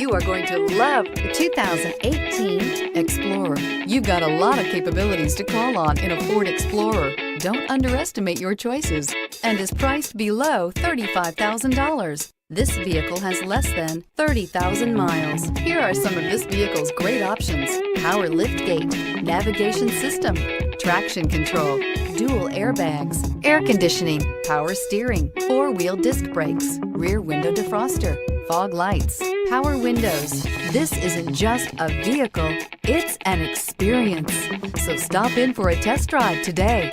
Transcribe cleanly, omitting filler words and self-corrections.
You are going to love the 2018 Explorer. You've got a lot of capabilities to call on in a Ford Explorer. Don't underestimate your choices, and is priced below $35,000. This vehicle has less than 30,000 miles. Here are some of this vehicle's great options: power liftgate, navigation system, traction control, dual airbags, air conditioning, power steering, four-wheel disc brakes, rear window defroster, fog lights, power windows. This isn't just a vehicle, it's an experience. So stop in for a test drive today.